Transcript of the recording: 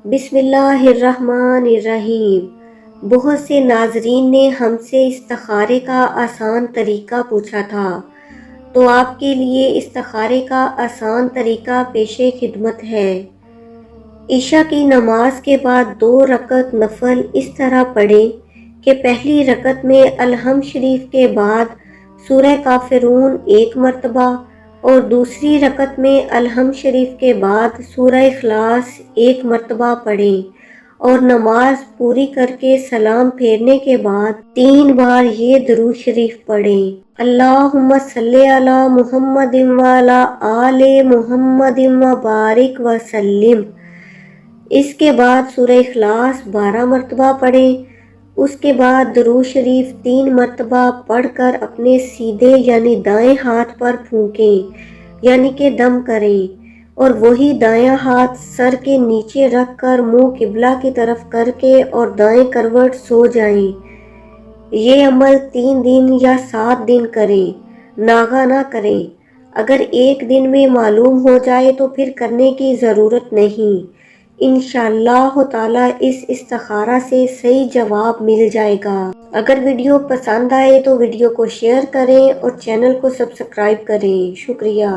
بسم اللہ الرحمن الرحیم۔ بہت سے ناظرین نے ہم سے استخارے کا آسان طریقہ پوچھا تھا، تو آپ کے لیے استخارے کا آسان طریقہ پیش خدمت ہے۔ عشاء کی نماز کے بعد 2 رکعت نفل اس طرح پڑھیں کہ پہلی رکعت میں الحمد شریف کے بعد سورہ کافرون 1 مرتبہ اور دوسری رکعت میں الحمد شریف کے بعد سورہ اخلاص 1 مرتبہ پڑھیں، اور نماز پوری کر کے سلام پھیرنے کے بعد 3 بار یہ درود شریف پڑھیں: اللہم صلی علی محمد وعلی آل محمد وبارک وسلم۔ اس کے بعد سورہ اخلاص 12 مرتبہ پڑھیں۔ اس کے بعد درود شریف 3 مرتبہ پڑھ کر اپنے سیدھے یعنی دائیں ہاتھ پر پھونکیں، یعنی کہ دم کریں، اور وہی دایاں ہاتھ سر کے نیچے رکھ کر منہ قبلہ کی طرف کر کے اور دائیں کروٹ سو جائیں۔ یہ عمل 3 دن یا 7 دن کریں، ناغہ نہ کریں۔ اگر ایک دن میں معلوم ہو جائے تو پھر کرنے کی ضرورت نہیں۔ انشاءاللہ تعالی اس استخارہ سے صحیح جواب مل جائے گا۔ اگر ویڈیو پسند آئے تو ویڈیو کو شیئر کریں اور چینل کو سبسکرائب کریں۔ شکریہ۔